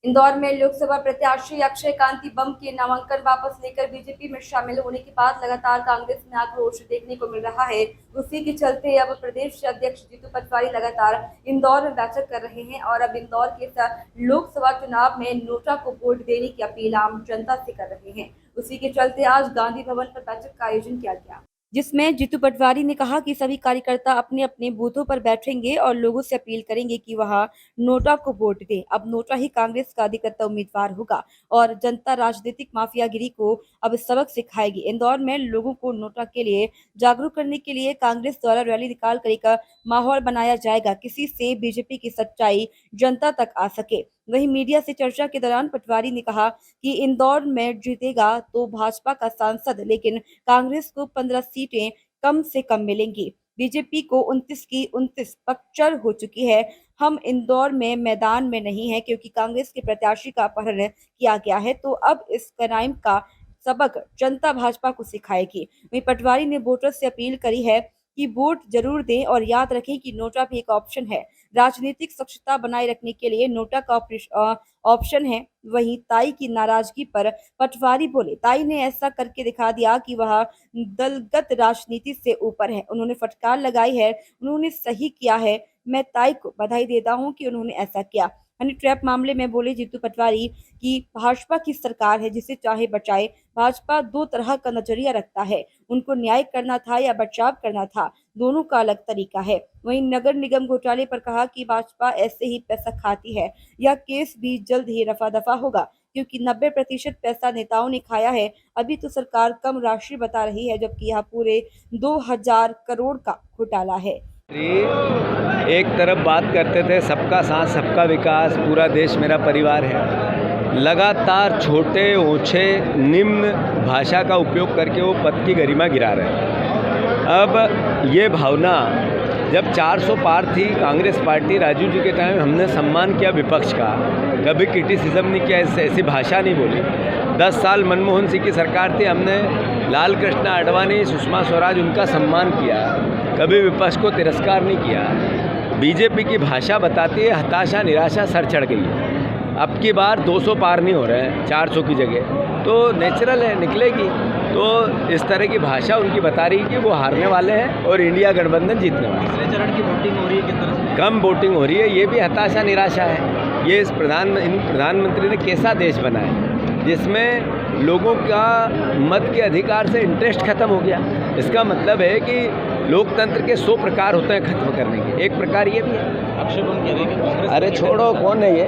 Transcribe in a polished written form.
इंदौर में लोकसभा प्रत्याशी अक्षय कांति बम के नामांकन वापस लेकर बीजेपी में शामिल होने के बाद लगातार कांग्रेस में आक्रोश देखने को मिल रहा है। उसी के चलते अब प्रदेश अध्यक्ष जीतू पटवारी लगातार इंदौर में बैठक कर रहे हैं और अब इंदौर के लोकसभा चुनाव में नोटा को वोट देने की अपील आम जनता से कर रहे हैं। उसी के चलते आज गांधी भवन पर बैठक का आयोजन किया गया, जिसमें जीतू पटवारी ने कहा कि सभी कार्यकर्ता अपने अपने बूथों पर बैठेंगे और लोगों से अपील करेंगे कि वह नोटा को वोट दें। अब नोटा ही कांग्रेस का अधिकतर उम्मीदवार होगा और जनता राजनीतिक माफियागिरी को अब सबक सिखाएगी। इंदौर में लोगों को नोटा के लिए जागरूक करने के लिए कांग्रेस द्वारा रैली निकालकर एक माहौल बनाया जाएगा, किसी से बीजेपी की सच्चाई जनता तक आ सके। वहीं मीडिया से चर्चा के दौरान पटवारी ने कहा कि इंदौर में जीतेगा तो भाजपा का सांसद, लेकिन कांग्रेस को 15 सीटें कम से कम मिलेंगी। बीजेपी को 29 की 29 पक्चर हो चुकी है। हम इंदौर में मैदान में नहीं है क्योंकि कांग्रेस के प्रत्याशी का अपहरण किया गया है, तो अब इस क्राइम का सबक जनता भाजपा को सिखाएगी। वहीं पटवारी ने वोटर्स से अपील करी है कि वोट जरूर दें और याद रखें कि नोटा भी एक ऑप्शन है। राजनीतिक स्वच्छता बनाए रखने के लिए नोटा का ऑप्शन है। वहीं ताई की नाराजगी पर पटवारी बोले, ताई ने ऐसा करके दिखा दिया कि वह दलगत राजनीति से ऊपर है। उन्होंने फटकार लगाई है, उन्होंने सही किया है। मैं ताई को बधाई देता हूं कि उन्होंने ऐसा किया। हनी ट्रैप मामले में बोले जीतू पटवारी कि भाजपा की सरकार है, जिसे चाहे बचाए। भाजपा दो तरह का नजरिया रखता है, उनको न्याय करना था या बचाव करना था, दोनों का अलग तरीका है। वहीं नगर निगम घोटाले पर कहा कि भाजपा ऐसे ही पैसा खाती है। यह केस भी जल्द ही रफा दफा होगा क्योंकि 90% पैसा नेताओं ने खाया है। अभी तो सरकार कम राशि बता रही है, जबकि यह पूरे 2000 करोड़ का घोटाला है। एक तरफ बात करते थे सबका साथ सबका विकास, पूरा देश मेरा परिवार है। लगातार छोटे ऊंचे निम्न भाषा का उपयोग करके वो पद की गरिमा गिरा रहे हैं। अब ये भावना जब 400 पार थी कांग्रेस पार्टी, राजीव जी के टाइम हमने सम्मान किया विपक्ष का, कभी क्रिटिसिज्म नहीं किया, ऐसी भाषा नहीं बोली। 10 साल मनमोहन सिंह की सरकार थी, हमने लाल कृष्ण आडवाणी, सुषमा स्वराज, उनका सम्मान किया, कभी विपक्ष को तिरस्कार नहीं किया। बीजेपी की भाषा बताती है हताशा, निराशा सर चढ़ गई है। अब की बार 200 पार नहीं हो रहे हैं, 400 की जगह, तो नेचुरल है निकलेगी। तो इस तरह की भाषा उनकी बता रही है कि वो हारने वाले हैं और इंडिया गठबंधन जीतने वाला है। तीसरे चरण की वोटिंग हो रही है, किस तरह से कम वोटिंग हो रही है, ये भी हताशा निराशा है। ये इन प्रधानमंत्री ने कैसा देश बनाया जिसमें लोगों का मत के अधिकार से इंटरेस्ट खत्म हो गया। इसका मतलब है कि लोकतंत्र के 100 प्रकार होते हैं खत्म करने के, एक प्रकार ये भी है। अक्षय बम कह रहे हैं कि कांग्रेस, अरे छोड़ो, कौन है ये?